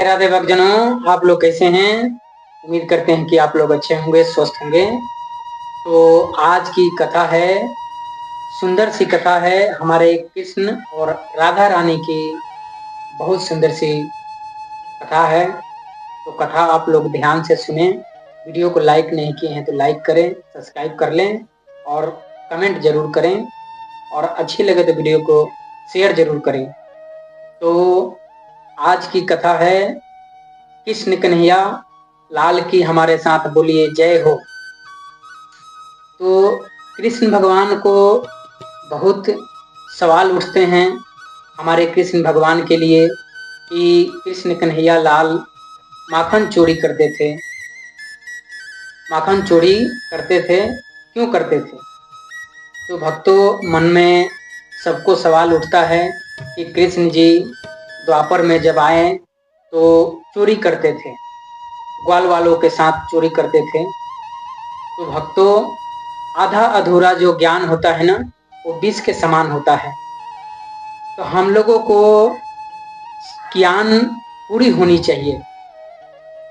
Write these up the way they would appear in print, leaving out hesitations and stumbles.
राधे भक्तजनों, आप लोग कैसे हैं? उम्मीद करते हैं कि आप लोग अच्छे होंगे, स्वस्थ होंगे। तो आज की कथा है, सुंदर सी कथा है हमारे कृष्ण और राधा रानी की। बहुत सुंदर सी कथा है। तो कथा आप लोग ध्यान से सुने। वीडियो को लाइक नहीं किए हैं तो लाइक करें, सब्सक्राइब कर लें और कमेंट जरूर करें, और अच्छी लगे तो वीडियो को शेयर जरूर करें। तो आज की कथा है कृष्ण कन्हैया लाल की हमारे साथ बोलिए जय हो। तो कृष्ण भगवान को बहुत सवाल उठते हैं हमारे कृष्ण भगवान के लिए कि कृष्ण कन्हैया लाल माखन चोरी करते थे। माखन चोरी करते थे, क्यों करते थे? तो भक्तों, मन में सबको सवाल उठता है कि कृष्ण जी द्वापर में जब आए तो चोरी करते थे, ग्वाल वालों के साथ चोरी करते थे। तो भक्तों, आधा अधूरा जो ज्ञान होता है ना, वो विष के समान होता है। तो हम लोगों को ज्ञान पूरी होनी चाहिए।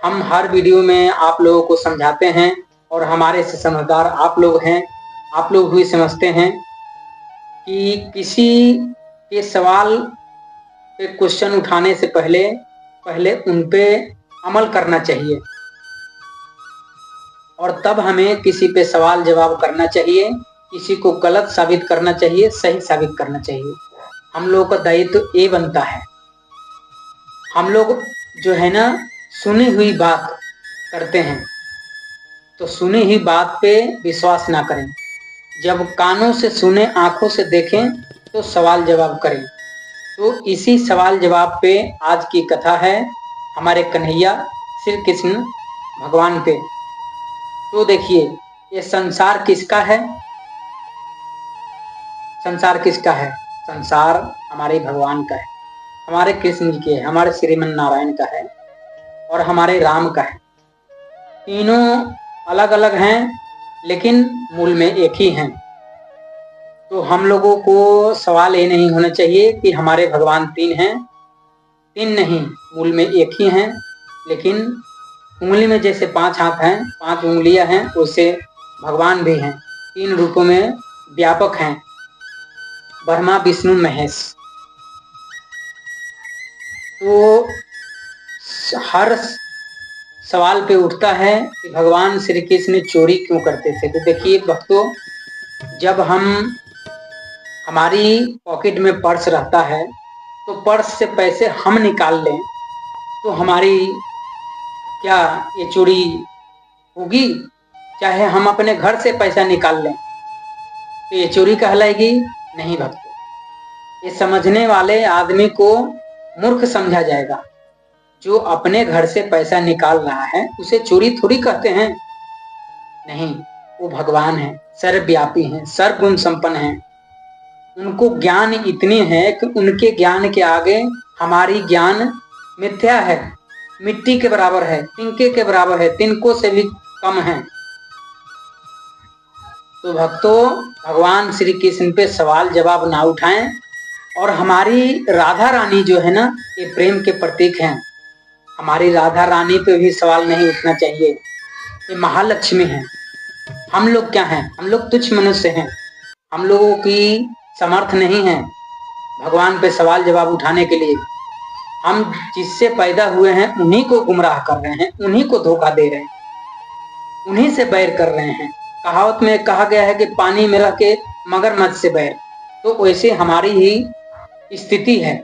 हम हर वीडियो में आप लोगों को समझाते हैं और हमारे से समझदार आप लोग हैं। आप लोग भी समझते हैं कि किसी के सवाल पे क्वेश्चन उठाने से पहले उन पे अमल करना चाहिए, और तब हमें किसी पे सवाल जवाब करना चाहिए। किसी को गलत साबित करना चाहिए, सही साबित करना चाहिए। हम लोगों का दायित्व ये बनता है। हम लोग जो है ना, सुनी हुई बात करते हैं, तो सुनी हुई बात पे विश्वास ना करें। जब कानों से सुने, आंखों से देखें, तो सवाल जवाब करें। तो इसी सवाल जवाब पे आज की कथा है हमारे कन्हैया श्री कृष्ण भगवान पे। तो देखिए, ये संसार किसका है? संसार किसका है? संसार हमारे भगवान का है, हमारे कृष्ण जी के है, हमारे श्रीमन नारायण का है और हमारे राम का है। तीनों अलग अलग हैं, लेकिन मूल में एक ही हैं। तो हम लोगों को सवाल ये नहीं होना चाहिए कि हमारे भगवान तीन हैं। तीन नहीं, मूल में एक ही हैं। लेकिन उंगली में जैसे 5 हाथ हैं, 5 उंगलियां हैं, वैसे भगवान भी हैं। 3 रूपों में व्यापक हैं, ब्रह्मा विष्णु महेश। तो हर सवाल पे उठता है कि भगवान श्री कृष्ण चोरी क्यों करते थे। तो देखिए भक्तों, जब हमारी पॉकेट में पर्स रहता है, तो पर्स से पैसे हम निकाल लें तो हमारी क्या ये चोरी होगी? चाहे हम अपने घर से पैसा निकाल लें तो ये चोरी कहलाएगी? नहीं भक्तों, ये समझने वाले आदमी को मूर्ख समझा जाएगा। जो अपने घर से पैसा निकाल रहा है उसे चोरी थोड़ी कहते हैं। नहीं, वो भगवान है, सर्वव्यापी हैं, सर्वगुण संपन्न हैं। उनको ज्ञान इतनी है कि उनके ज्ञान के आगे हमारी ज्ञान मिथ्या है, मिट्टी के बराबर है, तिनके के बराबर है, तिनकों से भी कम है। तो भक्तों, भगवान श्री कृष्ण पे सवाल जवाब ना उठाएं। और हमारी राधा रानी जो है ना, ये प्रेम के प्रतीक हैं। हमारी राधा रानी पे भी सवाल नहीं उठना चाहिए। ये महालक्ष्मी है। हम लोग क्या हैं? हम लोग तुच्छ मनुष्य हैं। हम लोगों की समर्थ नहीं है भगवान पे सवाल जवाब उठाने के लिए। हम जिससे पैदा हुए हैं उन्हीं को गुमराह कर रहे हैं, उन्हीं को धोखा दे रहे हैं, उन्हीं से बैर कर रहे हैं। कहावत में कहा गया है कि पानी में रह के मगरमच्छ से बैर। तो वैसे हमारी ही स्थिति है।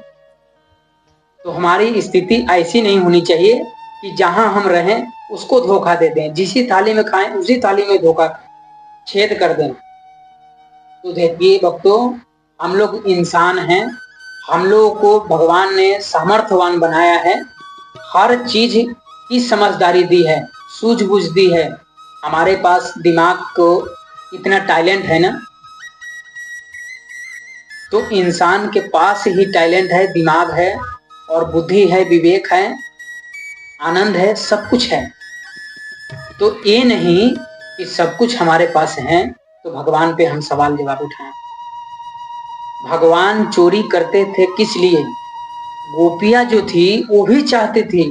तो हमारी स्थिति ऐसी नहीं होनी चाहिए कि जहां हम रहें उसको धोखा दे दें, जिसी थाली में खाएं उसी थाली में धोखा छेद कर दें। तो देखिए भक्तों, हम लोग इंसान हैं। हम लोगों को भगवान ने सामर्थ्यवान बनाया है, हर चीज की समझदारी दी है, सूझबूझ दी है। हमारे पास दिमाग को इतना टैलेंट है ना, तो इंसान के पास ही टैलेंट है, दिमाग है और बुद्धि है, विवेक है, आनंद है, सब कुछ है। तो ये नहीं कि सब कुछ हमारे पास है तो भगवान पे हम सवाल जवाब उठाएं। भगवान चोरी करते थे किस लिए? गोपियां जो थी वो भी चाहती थी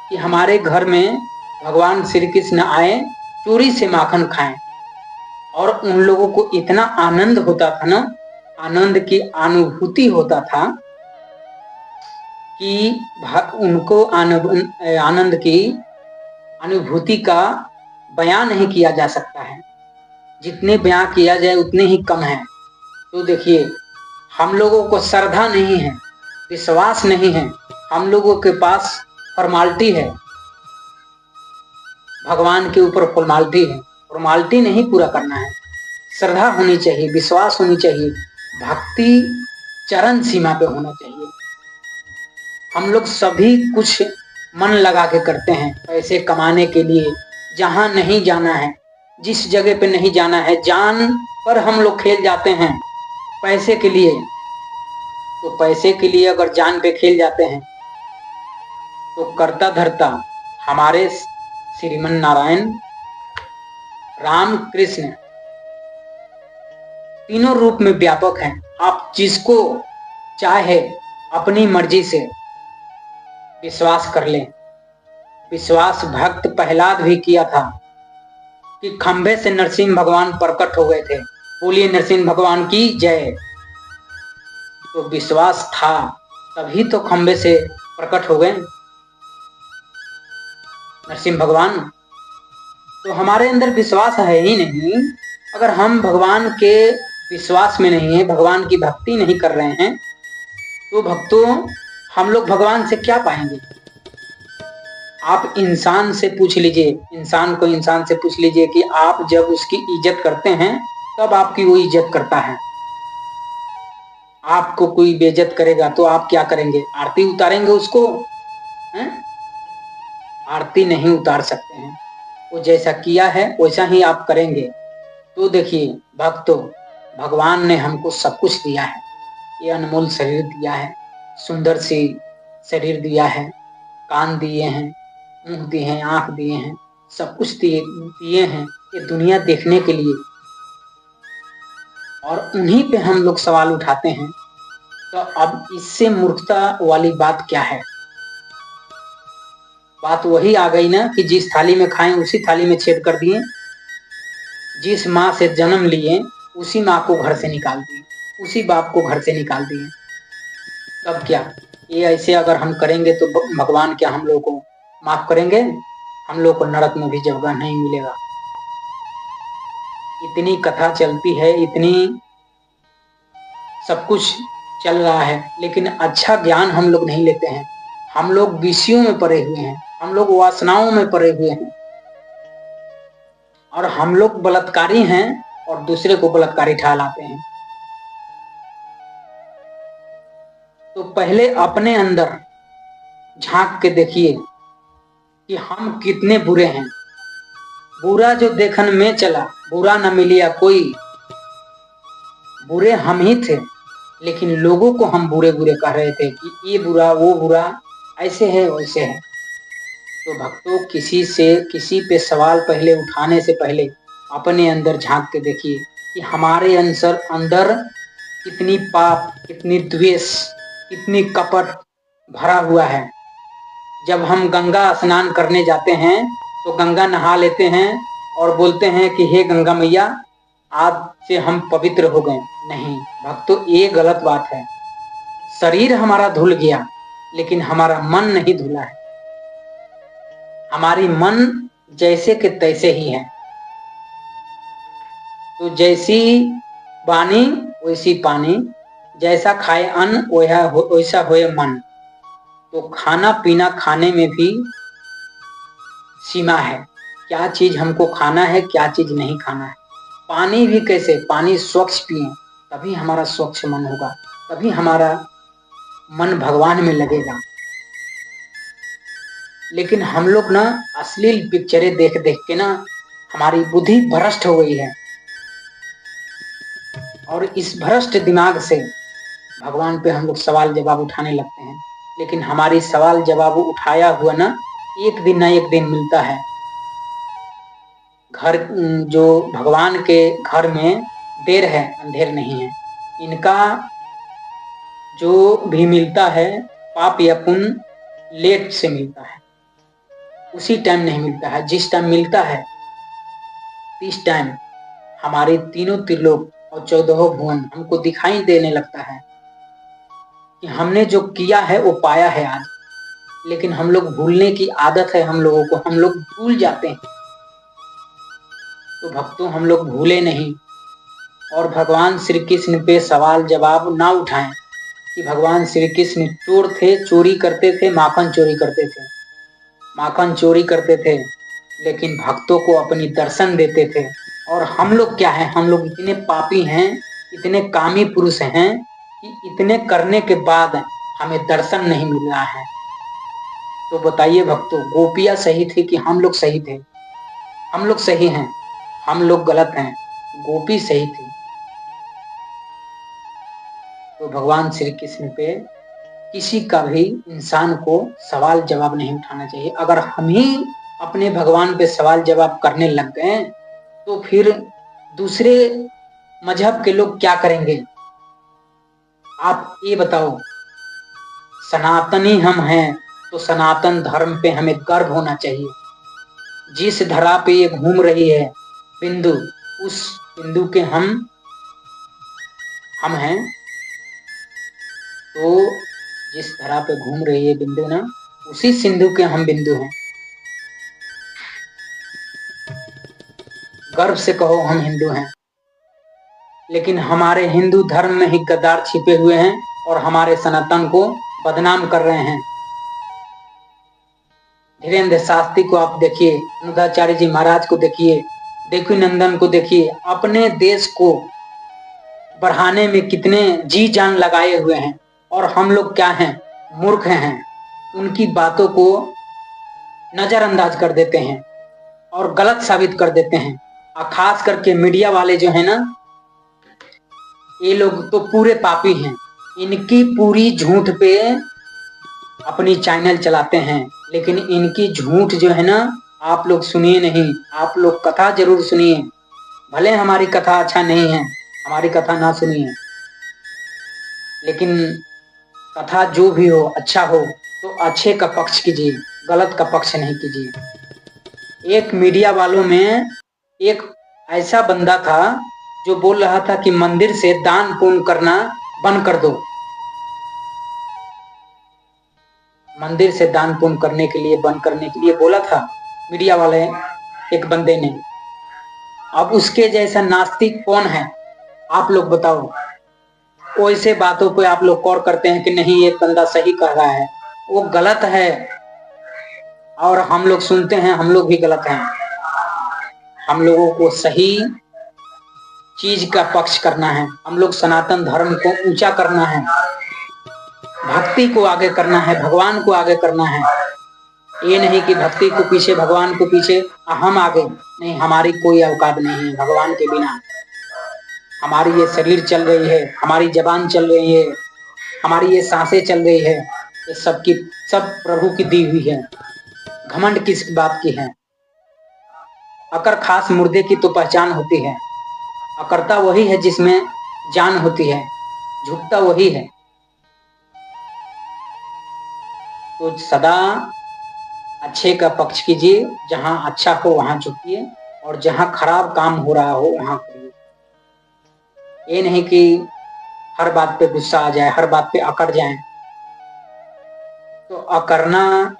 कि हमारे घर में भगवान श्री कृष्ण आए, चोरी से माखन खाएं। और उन लोगों को इतना आनंद होता था ना, आनंद की अनुभूति होता था कि उनको आनंद की अनुभूति का बयान नहीं किया जा सकता है। जितने बयान किया जाए उतने ही कम है। तो देखिए, हम लोगों को श्रद्धा नहीं है, विश्वास नहीं है, हम लोगों के पास फॉर्मालिटी है, भगवान के ऊपर फॉर्मालिटी है। फॉर्मालिटी नहीं पूरा करना है, श्रद्धा होनी चाहिए, विश्वास होनी चाहिए, भक्ति चरम सीमा पे होना चाहिए। हम लोग सभी कुछ मन लगा के करते हैं पैसे कमाने के लिए। जहां नहीं जाना है, जिस जगह पे नहीं जाना है, जान पर हम लोग खेल जाते हैं पैसे के लिए। तो पैसे के लिए अगर जान पे खेल जाते हैं तो करता धरता हमारे श्रीमन नारायण राम कृष्ण तीनों रूप में व्यापक हैं। आप जिसको चाहे अपनी मर्जी से विश्वास कर लें। विश्वास भक्त प्रहलाद भी किया था कि खंभे से नरसिंह भगवान प्रकट हो गए थे। बोलिए नरसिंह भगवान की जय। तो विश्वास था तभी तो खंभे से प्रकट हो गए नरसिंह भगवान। तो हमारे अंदर विश्वास है ही नहीं। अगर हम भगवान के विश्वास में नहीं है, भगवान की भक्ति नहीं कर रहे हैं, तो भक्तों हम लोग भगवान से क्या पाएंगे? आप इंसान से पूछ लीजिए, इंसान को इंसान से पूछ लीजिए कि आप जब उसकी इज्जत करते हैं तब आपकी वो इज्जत करता है। आपको कोई बेइज्जत करेगा तो आप क्या करेंगे? आरती उतारेंगे उसको? हैं? आरती नहीं उतार सकते हैं। वो जैसा किया है वैसा ही आप करेंगे। तो देखिए भक्तों, भगवान ने हमको सब कुछ दिया है। ये अनमोल शरीर दिया है, सुंदर सी शरीर दिया है, कान दिए हैं, मुंह दिए हैं, आंख दिए हैं, सब कुछ दिए हैं ये दुनिया देखने के लिए। और उन्हीं पे हम लोग सवाल उठाते हैं। तो अब इससे मूर्खता वाली बात क्या है? बात वही आ गई ना कि जिस थाली में खाएं उसी थाली में छेद कर दिए। जिस माँ से जन्म लिए उसी माँ को घर से निकाल दिए, उसी बाप को घर से निकाल दिए। तब क्या ये ऐसे अगर हम करेंगे तो भगवान क्या हम लोग को माफ करेंगे? हम लोग को नरक में भी जगह नहीं मिलेगा। इतनी कथा चलती है, इतनी सब कुछ चल रहा है, लेकिन अच्छा ज्ञान हम लोग नहीं लेते हैं। हम लोग विषयों में पड़े हुए हैं, हम लोग वासनाओं में पड़े हुए हैं, और हम लोग बलात्कारी हैं और दूसरे को बलात्कारी ठहराते हैं। तो पहले अपने अंदर झांक के देखिए कि हम कितने बुरे हैं। बुरा जो देखन में चला, बुरा न मिलिया कोई। बुरे हम ही थे, लेकिन लोगों को हम बुरे बुरे कह रहे थे कि ये बुरा, वो बुरा, ऐसे है वैसे है। तो भक्तों, किसी पे सवाल पहले उठाने से पहले अपने अंदर झांक के देखिए कि हमारे अंदर कितनी पाप, कितनी द्वेष, कितनी कपट भरा हुआ है। जब हम गंगा स्नान करने जाते हैं तो गंगा नहा लेते हैं और बोलते हैं कि हे गंगा मैया, आज से हम पवित्र हो गए। नहीं भक्तों, ये गलत बात है। शरीर हमारा धुल गया लेकिन हमारा मन नहीं धुला है। हमारी मन जैसे के तैसे ही है। तो जैसी वाणी वैसी पानी, जैसा खाए अन्न वैसा होए मन। तो खाना पीना खाने में भी सीमा है। क्या चीज हमको खाना है, क्या चीज नहीं खाना है। पानी भी कैसे? पानी स्वच्छ पिए तभी हमारा स्वच्छ मन होगा, तभी हमारा मन भगवान में लगेगा। लेकिन हम लोग ना अश्लील पिक्चरें देख देख के ना हमारी बुद्धि भ्रष्ट हो गई है, और इस भ्रष्ट दिमाग से भगवान पे हम लोग सवाल जवाब उठाने लगते हैं। लेकिन हमारी सवाल जवाब उठाया हुआ ना एक दिन ना एक दिन मिलता है। घर जो भगवान के घर में देर है, अंधेर नहीं है। इनका जो भी मिलता है पाप या पुण्य लेट से मिलता है, उसी टाइम नहीं मिलता है। जिस टाइम मिलता है इस टाइम हमारे तीनों त्रिलोक और 14 भुवन हमको दिखाई देने लगता है कि हमने जो किया है वो पाया है आज। लेकिन हम लोग भूलने की आदत है हम लोगों को, हम लोग भूल जाते हैं। तो भक्तों, हम लोग भूले नहीं और भगवान श्री कृष्ण पे सवाल जवाब ना उठाएं कि भगवान श्री कृष्ण चोर थे, चोरी करते थे, माखन चोरी करते थे, माखन चोरी करते थे, लेकिन भक्तों को अपनी दर्शन देते थे। और हम लोग क्या है, हम लोग इतने पापी हैं, इतने कामी पुरुष हैं कि इतने करने के बाद हमें दर्शन नहीं मिल रहा है। तो बताइए भक्तों, गोपियां सही थी कि हम लोग सही थे? हम लोग सही हैं, हम लोग गलत हैं, गोपी सही थी। तो भगवान श्री कृष्ण पे किसी का भी इंसान को सवाल जवाब नहीं उठाना चाहिए। अगर हम ही अपने भगवान पे सवाल जवाब करने लग गए तो फिर दूसरे मजहब के लोग क्या करेंगे? आप ये बताओ। सनातनी हम हैं तो सनातन धर्म पे हमें गर्व होना चाहिए। जिस धरा पे ये घूम रही है बिंदु, उस बिंदु के हम हैं। तो जिस धरा पे घूम रही है बिंदु ना, उसी सिंधु के हम बिंदु हैं। गर्व से कहो हम हिंदू हैं। लेकिन हमारे हिंदू धर्म में ही गद्दार छिपे हुए हैं और हमारे सनातन को बदनाम कर रहे हैं। धीरेन्द्र शास्त्री को आप देखिए, अनुदाचार्य जी महाराज को देखिए, देखी नंदन को देखिए, अपने देश को बढ़ाने में कितने जी जान लगाए हुए हैं। और हम लोग क्या हैं? मूर्ख हैं, उनकी बातों को नजरअंदाज कर देते हैं और गलत साबित कर देते हैं। और खास करके मीडिया वाले जो है ना, ये लोग तो पूरे पापी हैं। इनकी पूरी झूठ पे अपनी चैनल चलाते हैं, लेकिन इनकी झूठ जो है ना, आप लोग सुनिए नहीं, आप लोग कथा जरूर सुनिए। भले हमारी कथा अच्छा नहीं है, हमारी कथा ना सुनिए, लेकिन कथा जो भी हो अच्छा हो तो अच्छे का पक्ष कीजिए, गलत का पक्ष नहीं कीजिए। एक मीडिया वालों में एक ऐसा बंदा था जो बोल रहा था कि मंदिर से दान पुण्य करना बंद कर दो। मंदिर से दान पुण्य करने के लिए, बंद करने के लिए बोला था मीडिया वाले एक बंदे ने। अब उसके जैसा नास्तिक कौन है? आप लोग बताओ। वैसे बातों पे आप लोग गौर करते हैं कि नहीं ये बंदा सही कह रहा है, वो गलत है, और हम लोग सुनते हैं हम लोग भी गलत हैं। हम लोगों को सही चीज का पक्ष करना है, हम लोग सनातन धर्म को ऊंचा करना है, भक्ति को आगे करना है, भगवान को आगे करना है। ये नहीं कि भक्ति को पीछे, भगवान को पीछे, हम आगे नहीं। हमारी कोई औकात नहीं है भगवान के बिना। हमारी ये शरीर चल रही है, हमारी जबान चल रही है, हमारी ये सांसें चल रही है, ये सब प्रभु की दी हुई है। घमंड किस बात की है? अकर खास मुर्दे की तो पहचान होती है। अकर्ता वही है जिसमें जान होती है, झुकता वही है। तो सदा अच्छे का पक्ष कीजिए, जहां अच्छा हो वहां झुकिए, और जहां खराब काम हो रहा हो वहां करिए। ये नहीं कि हर बात पे गुस्सा आ जाए, हर बात पे अकड़ जाए। तो अकड़ना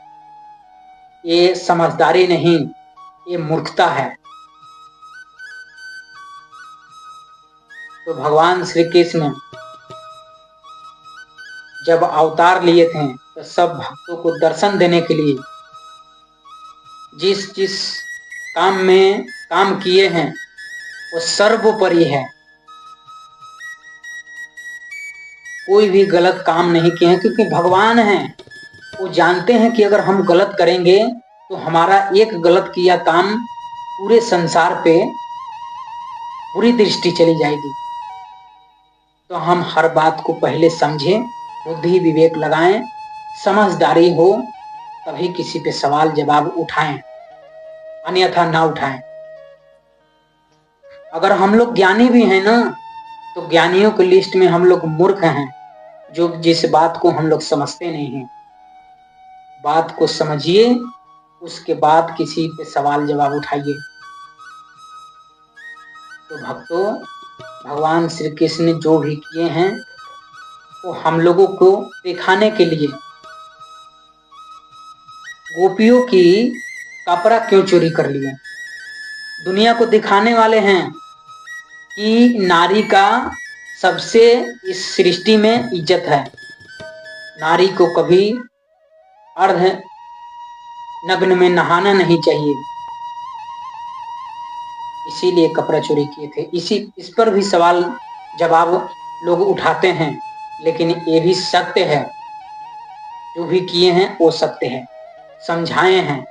ये समझदारी नहीं, ये मूर्खता है। तो भगवान श्री कृष्ण जब अवतार लिए थे तो सब भक्तों को दर्शन देने के लिए जिस जिस काम में काम किए हैं वो सर्वोपरि है। कोई भी गलत काम नहीं किए हैं, क्योंकि भगवान हैं, वो जानते हैं कि अगर हम गलत करेंगे तो हमारा एक गलत किया काम पूरे संसार पे बुरी दृष्टि चली जाएगी। तो हम हर बात को पहले समझें, बुद्धि विवेक लगाएं, समझदारी हो तभी किसी पे सवाल जवाब उठाएं, अन्यथा ना उठाएं। अगर हम लोग ज्ञानी भी हैं ना, तो ज्ञानियों की लिस्ट में हम लोग मूर्ख हैं, जो जिस बात को हम लोग समझते नहीं हैं। बात को समझिए, उसके बाद किसी पे सवाल जवाब उठाइए। तो भक्तों, भगवान श्री कृष्ण ने जो भी किए हैं वो हम लोगों को दिखाने के लिए। गोपियों की कपड़ा क्यों चोरी कर लिए? दुनिया को दिखाने वाले हैं कि नारी का सबसे इस सृष्टि में इज्जत है। नारी को कभी अर्ध नग्न में नहाना नहीं चाहिए, इसीलिए कपड़ा चोरी किए थे। इस पर भी सवाल जवाब लोग उठाते हैं, लेकिन ये भी सत्य है। जो भी किए हैं वो सत्य है। समझाए हैं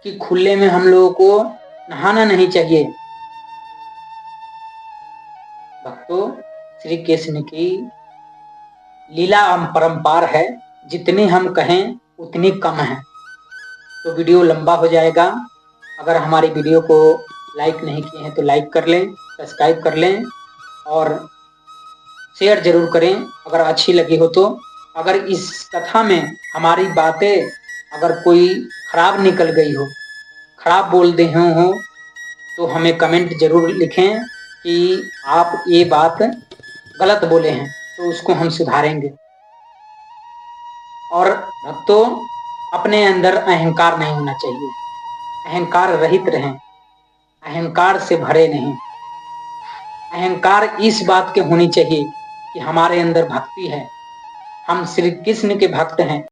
कि खुले में हम लोगों को नहाना नहीं चाहिए। भक्तों, श्री कृष्ण की लीला अपरंपार है, जितनी हम कहें उतनी कम है। तो वीडियो लंबा हो जाएगा। अगर हमारी वीडियो को लाइक नहीं किए हैं तो लाइक कर लें, सब्सक्राइब कर लें और शेयर जरूर करें अगर अच्छी लगी हो तो। अगर इस कथा में हमारी बातें अगर कोई खराब निकल गई हो, खराब बोल दे हो, तो हमें कमेंट जरूर लिखें कि आप ये बात गलत बोले हैं, तो उसको हम सुधारेंगे। और भक्तों, अपने अंदर अहंकार नहीं होना चाहिए। अहंकार रहित रहें, अहंकार से भरे नहीं। अहंकार इस बात के होनी चाहिए कि हमारे अंदर भक्ति है, हम श्री कृष्ण के भक्त हैं।